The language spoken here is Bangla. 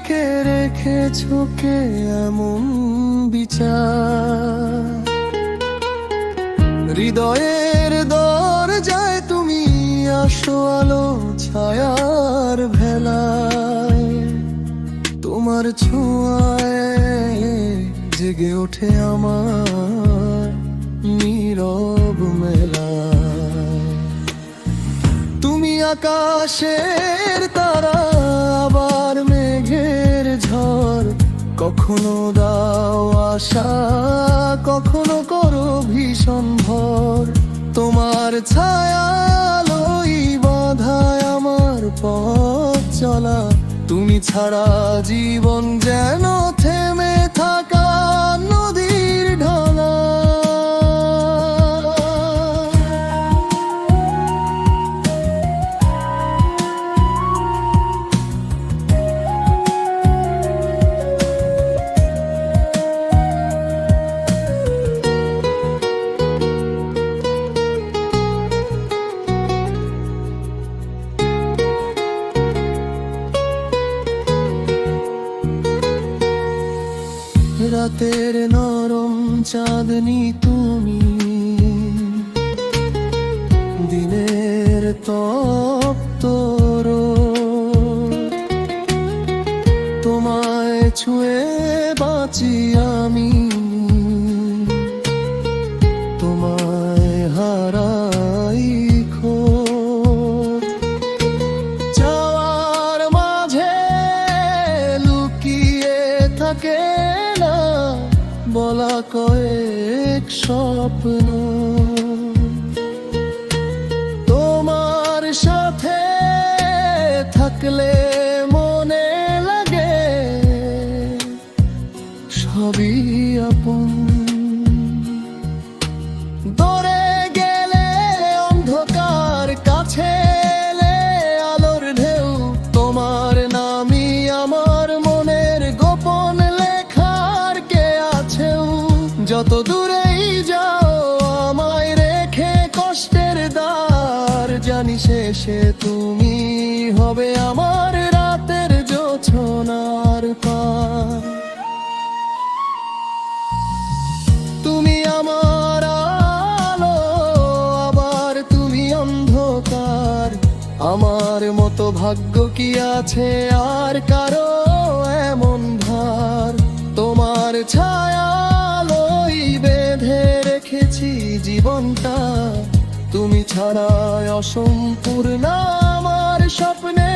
থেকে রেখেছো কে এমন বিচার? হৃদয়ের দরজায় তুমি আসো আলো ছায়ার ভেলায়, তোমার ছোঁয়ায় জেগে ওঠে আমার নীরব মেলা। তুমি আকাশের তারা, আবার মেঘের ঝড়, কখনো দাও আশা, কখনো করো ভীষণ ভর। তোমার ছায়ালোই বাঁধায় আমার পথ চলা, তুমি ছাড়া জীবন যেন থেমে থাকা নদীর ঢলা। রাতের নরম চাঁদনি তুমি, দিনের তপ্ত রোদ, তোমায় ছুঁয়ে বাঁচি আমি, তোমায় হারাই খোঁজ। চাওয়ার মাঝে লুকিয়ে থাকে বলা কয়েক স্বপ্ন, তোমার সাথে থাকলে মনে লাগে সবই আপন। দূরে গেলে অন্ধকার, কাছে এলে আলোর ঢেউ, তোমার নামই আমার মনের গোপন লেখার কে আছেও। যত দূরেই যাও আমায় রেখে কষ্টের দ্বার, জানি শেষে তুমি হবে আমার রাতের জোছনার পার। তুমি আমার আলো, আবার তুমি অন্ধকার, আমার মতো ভাগ্য কি আছে আর কারো এমন ভার? তোমার ছায়ালোই বেঁধে রেখেছি জীবনটা, তুমি ছাড়া অসম্পূর্ণ আমার স্বপ্নে